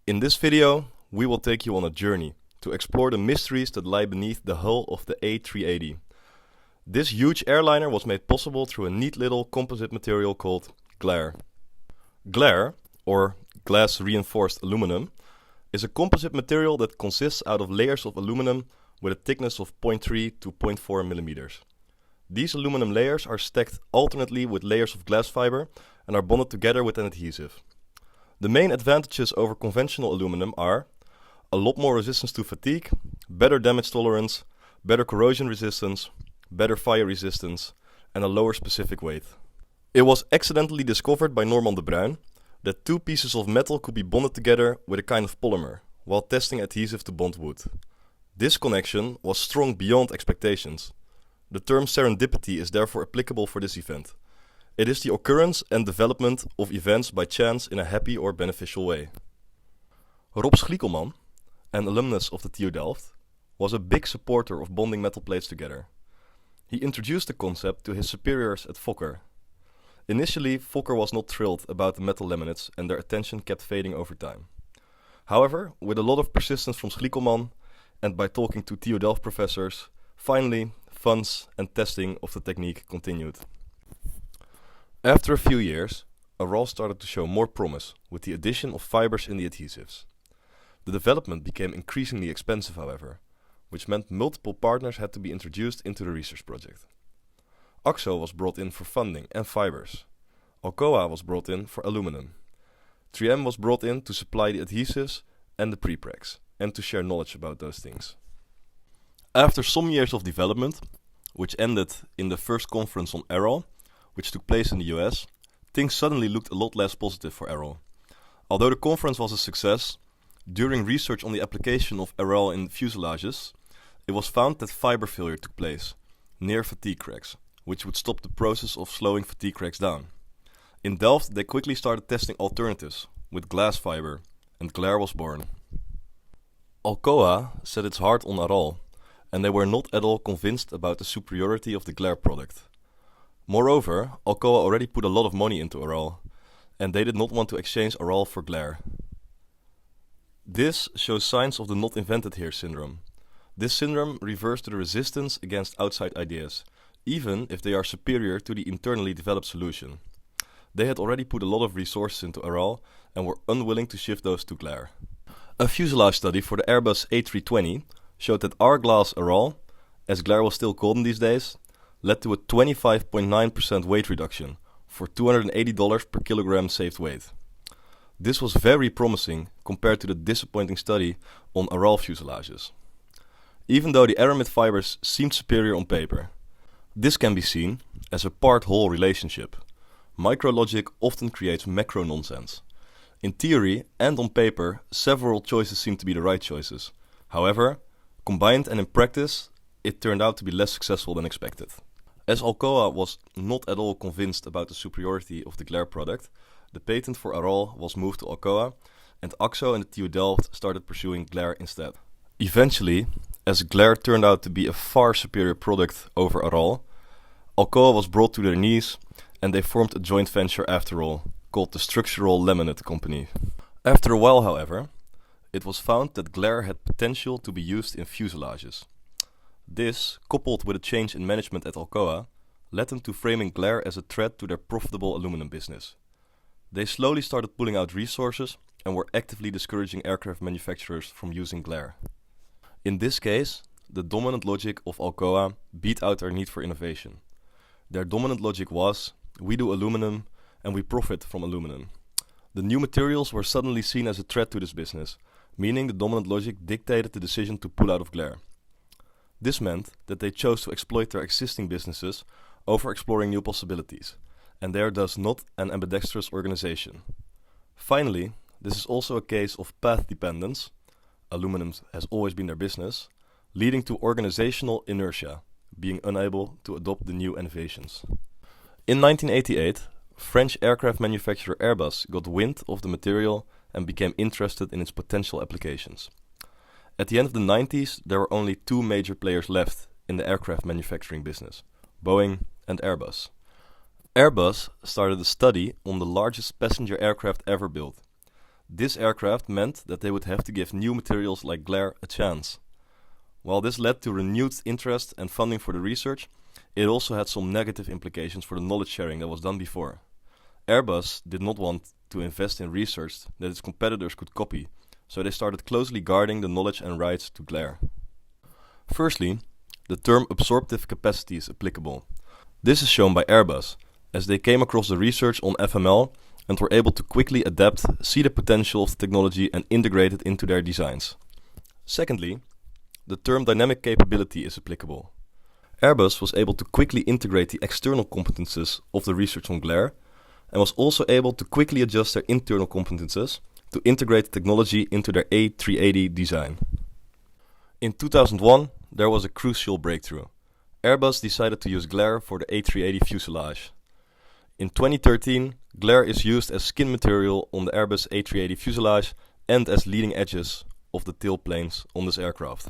In this video, we will take you on a journey to explore the mysteries that lie beneath the hull of the A380. This huge airliner was made possible through a neat little composite material called glaire. Glaire, or glass reinforced aluminum, is a composite material that consists out of layers of aluminum with a thickness of 0.3 to 0.4 millimeters. These aluminum layers are stacked alternately with layers of glass fiber and are bonded together with an adhesive. The main advantages over conventional aluminum are a lot more resistance to fatigue, better damage tolerance, better corrosion resistance, better fire resistance, and a lower specific weight. It was accidentally discovered by Norman de Bruyn that two pieces of metal could be bonded together with a kind of polymer while testing adhesive to bond wood. This connection was strong beyond expectations. The term serendipity is therefore applicable for this event. It is the occurrence and development of events by chance in a happy or beneficial way. Rob Schliekelman, an alumnus of the TU Delft, was a big supporter of bonding metal plates together. He introduced the concept to his superiors at Fokker. Initially, Fokker was not thrilled about the metal laminates and their attention kept fading over time. However, with a lot of persistence from Schliekelman and by talking to TU Delft professors, finally, funds and testing of the technique continued. After a few years, Arall started to show more promise with the addition of fibers in the adhesives. The development became increasingly expensive, however, which meant multiple partners had to be introduced into the research project. AXO was brought in for funding and fibers. Alcoa was brought in for aluminum. 3M was brought in to supply the adhesives and the prepregs, and to share knowledge about those things. After some years of development, which ended in the first conference on Arall, which took place in the US, things suddenly looked a lot less positive for Arall. Although the conference was a success, during research on the application of Arall in fuselages, it was found that fiber failure took place near fatigue cracks, which would stop the process of slowing fatigue cracks down. In Delft, they quickly started testing alternatives with glass fiber, and glaire was born. Alcoa set its heart on Arall, and they were not at all convinced about the superiority of the glaire product. Moreover, Alcoa already put a lot of money into Arall, and they did not want to exchange Arall for glaire. This shows signs of the not invented here syndrome. This syndrome refers to the resistance against outside ideas, even if they are superior to the internally developed solution. They had already put a lot of resources into Arall and were unwilling to shift those to glaire. A fuselage study for the Airbus A320 showed that our glass Arall, as glaire was still called in these days, led to a 25.9% weight reduction for $280 per kilogram saved weight. This was very promising compared to the disappointing study on Arall fuselages. Even though the aramid fibers seemed superior on paper, this can be seen as a part-whole relationship. Micrologic often creates macro nonsense. In theory and on paper, several choices seem to be the right choices. However, combined and in practice, it turned out to be less successful than expected. As Alcoa was not at all convinced about the superiority of the glaire product, the patent for Arall was moved to Alcoa, and AXO and the TU Delft started pursuing glaire instead. Eventually, as glaire turned out to be a far superior product over Arall, Alcoa was brought to their knees, and they formed a joint venture after all, called the Structural Laminate Company. After a while, however, it was found that glaire had potential to be used in fuselages. This, coupled with a change in management at Alcoa, led them to framing glaire as a threat to their profitable aluminum business. They slowly started pulling out resources and were actively discouraging aircraft manufacturers from using glaire. In this case, the dominant logic of Alcoa beat out their need for innovation. Their dominant logic was, we do aluminum and we profit from aluminum. The new materials were suddenly seen as a threat to this business, meaning the dominant logic dictated the decision to pull out of glaire. This meant that they chose to exploit their existing businesses over exploring new possibilities, and they are thus not an ambidextrous organization. Finally, this is also a case of path dependence, aluminum has always been their business, leading to organizational inertia, being unable to adopt the new innovations. In 1988, French aircraft manufacturer Airbus got wind of the material and became interested in its potential applications. At the end of the 90s, there were only two major players left in the aircraft manufacturing business, Boeing and Airbus. Airbus started a study on the largest passenger aircraft ever built. This aircraft meant that they would have to give new materials like glare a chance. While this led to renewed interest and funding for the research, it also had some negative implications for the knowledge sharing that was done before. Airbus did not want to invest in research that its competitors could copy, so they started closely guarding the knowledge and rights to glare. Firstly, the term absorptive capacity is applicable. This is shown by Airbus, as they came across the research on FML and were able to quickly adapt, see the potential of the technology and integrate it into their designs. Secondly, the term dynamic capability is applicable. Airbus was able to quickly integrate the external competences of the research on glare and was also able to quickly adjust their internal competences to integrate the technology into their A380 design. In 2001, there was a crucial breakthrough. Airbus decided to use glare for the A380 fuselage. In 2013, glare is used as skin material on the Airbus A380 fuselage and as leading edges of the tailplanes on this aircraft.